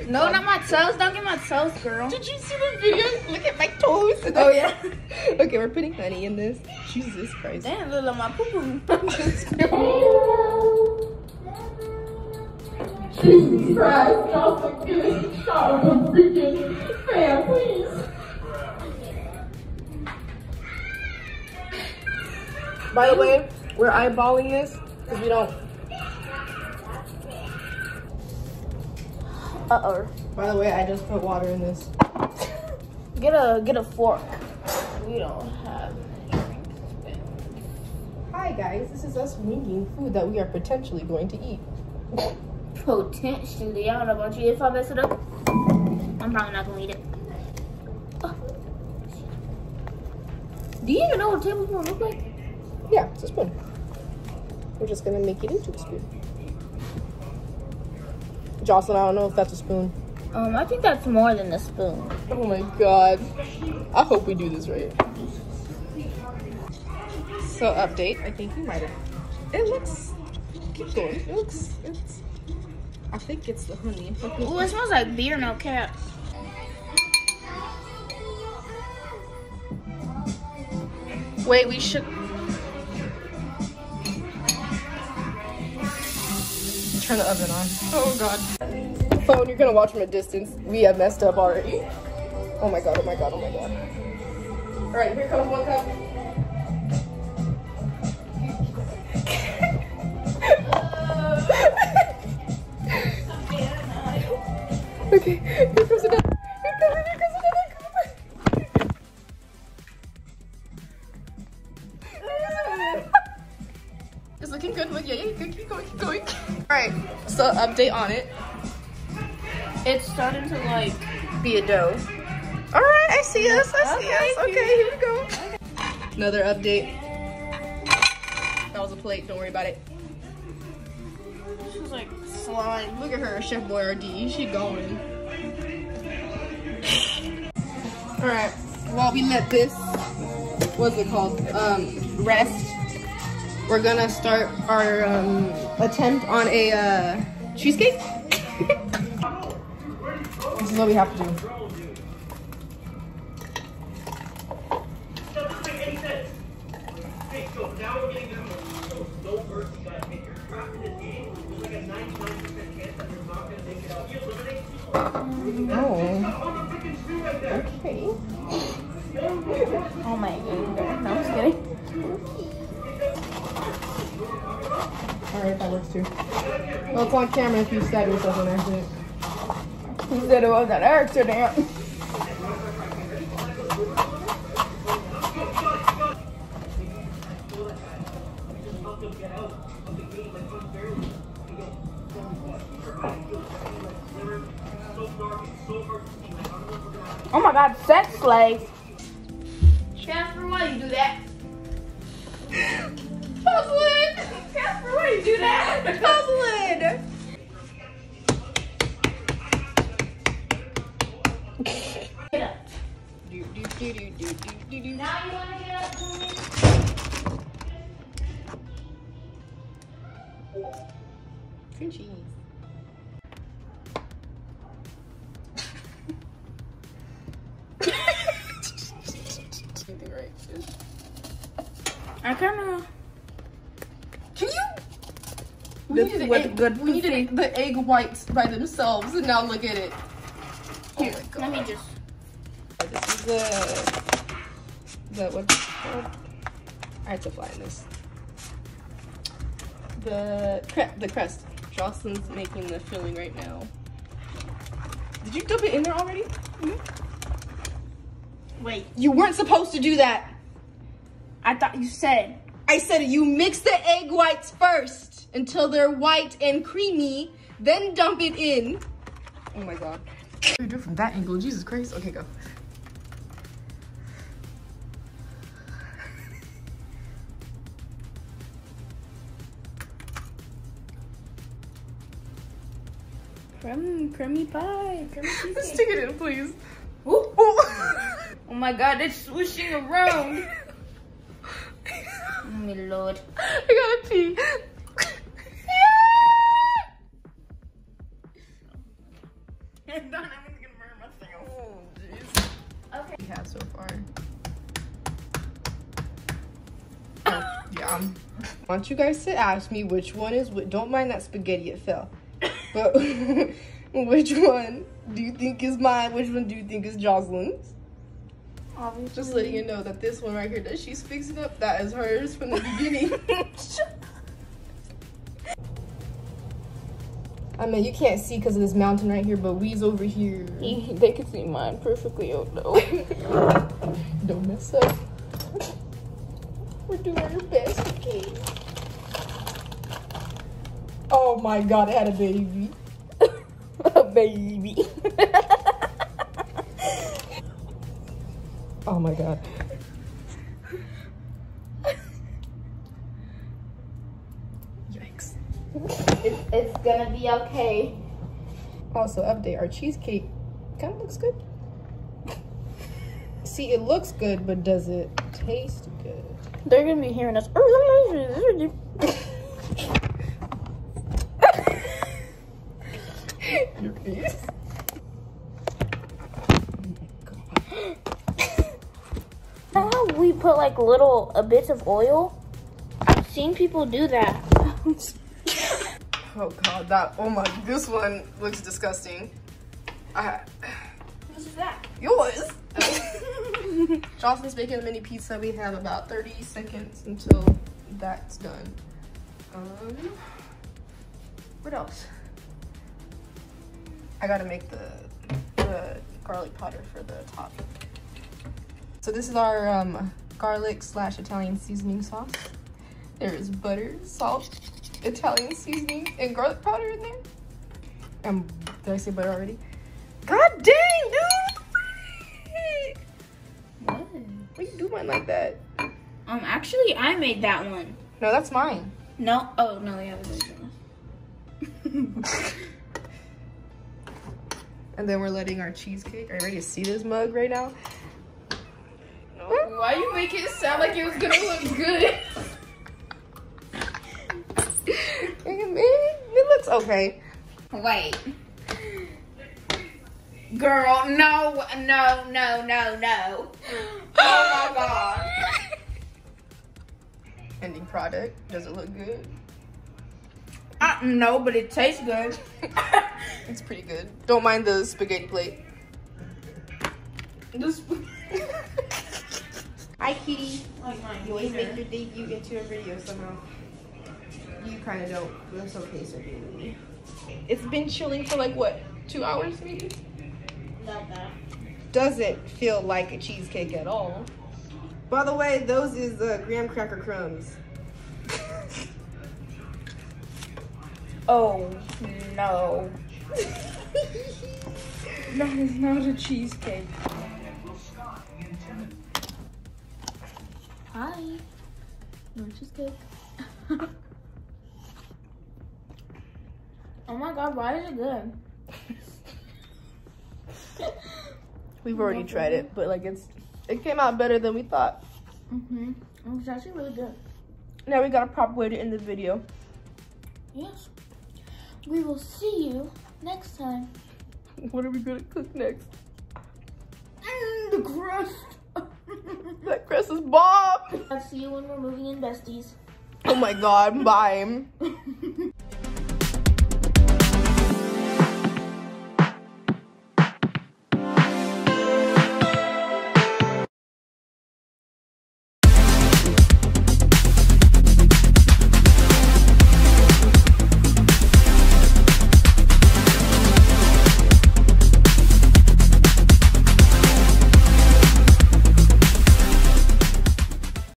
No, not my toes. Don't get my toes, girl. Did you see the video? Look at my toes. Oh, yeah. Okay, we're putting honey in this. Jesus Christ. Damn, little my poo-poo. Jesus Christ, Jocelyn, give us a shot of a freaking fan, please. By the way, we're eyeballing this because we don't. Uh-oh. By the way, I just put water in this. Get a fork. We don't have any. Hi guys, this is us making food that we are potentially going to eat. Potentially. I don't know about you. If I mess it up, I'm probably not gonna eat it. Oh. Do you even know what a tablespoon looks like? Yeah, it's a spoon. We're just gonna make it into a spoon. Jocelyn, I don't know if that's a spoon. I think that's more than a spoon. Oh my god. I hope we do this right. So update, I think we might have. It looks, keep going. It looks, I think it's the honey. Ooh, it smells like beer, no cap. Wait, we should. Turn the oven on. Oh god. Phone, you're gonna watch from a distance. We have messed up already. Oh my god, oh my god, oh my god. Alright, here comes one cup. Okay, here comes another. Here comes another cup. It's looking good. Look, yeah, good. Keep going, keep going. Alright, so update on it. It's starting to like Be a dough. Alright, I see us. I see us. Okay, here we go. Another update. That was a plate, don't worry about it. This is like slime. Look at her, Chef Boyardee. She going. Alright, while we let this, what's it called? Rest. We're gonna start our attempt on a cheesecake. This is what we have to do. Oh. Okay. Oh my god. No, I'm just kidding. Alright, that works too. Well, it's on camera if you stab yourself an accident. He said it was an accident. Oh my god, sex slave. Casper, why you do that? Jocelyn! Casper, why you do that? Jocelyn! Get up. Do. Now you want to get up to me? Cream cheese. Right. I kind of. Can you? We needed the egg whites by themselves, and now look at it. Here, let me just. This is the what's it called? I had to fly in this. The crust. Jocelyn's making the filling right now. Did you dip it in there already? Mm-hmm. Wait. You weren't supposed to do that. I thought you said. I said you mix the egg whites first until they're white and creamy, then dump it in. Oh my god. You do it from that angle, Jesus Christ. Okay, go. Creamy pie. Creamy cheesecake. Stick it in, please. Ooh. Ooh. Oh my god, it's swishing around. Oh my lord. I gotta pee. I'm gonna burn myself. Oh, jeez. Okay. We have so far. Oh, yeah. I want you guys to ask me which one is what. Don't mind that spaghetti, it fell. But which one do you think is mine? Which one do you think is Jocelyn's? Obviously. Just letting you know that this one right here that she's fixing up, that is hers from the beginning. I mean, you can't see because of this mountain right here, but we's over here. They can see mine perfectly. Oh no. Don't mess up. We're doing our best, okay? Oh my god, it had a baby. A baby. Oh my god. Yikes. It's gonna be okay. Also, update, our cheesecake kind of looks good. See, it looks good, but does it taste good? They're gonna be hearing us. Your face. How we put like little bits of oil? I've seen people do that. Oh god, oh my, this one looks disgusting. What's that? Yours. Jocelyn's making a mini pizza. We have about 30 seconds until that's done. What else? I gotta make the garlic powder for the top. So this is our garlic / Italian seasoning sauce. There is butter, salt, Italian seasoning, and garlic powder in there. Did I say butter already? God dang, dude! What? Why you do mine like that? Actually, I made that one. No, that's mine. No. Oh no, yeah, that's And then we're letting our cheesecake. Are you ready to see this mug right now? No. Why you make it sound like it was gonna look good? It looks okay. Wait. Girl, no. Oh my god. Ending product. Does it look good? No, but it tastes good. It's pretty good. Don't mind the spaghetti plate. Hi, Kitty. You always make your debut into a video somehow. You kind of don't, but that's okay, so it's been chilling for like what, 2 hours maybe? Not that. Doesn't feel like a cheesecake at all. By the way, those is graham cracker crumbs. Oh no. That is not a cheesecake. Hi. No cheesecake. Oh my god, why is it good? We've already tried it, but like it came out better than we thought. It's actually really good. Now we got a proper way to end the video. Yes. We will see you next time. What are we gonna cook next? The crust. That crust is bomb. I'll see you when we're moving in besties. Oh my god, bye.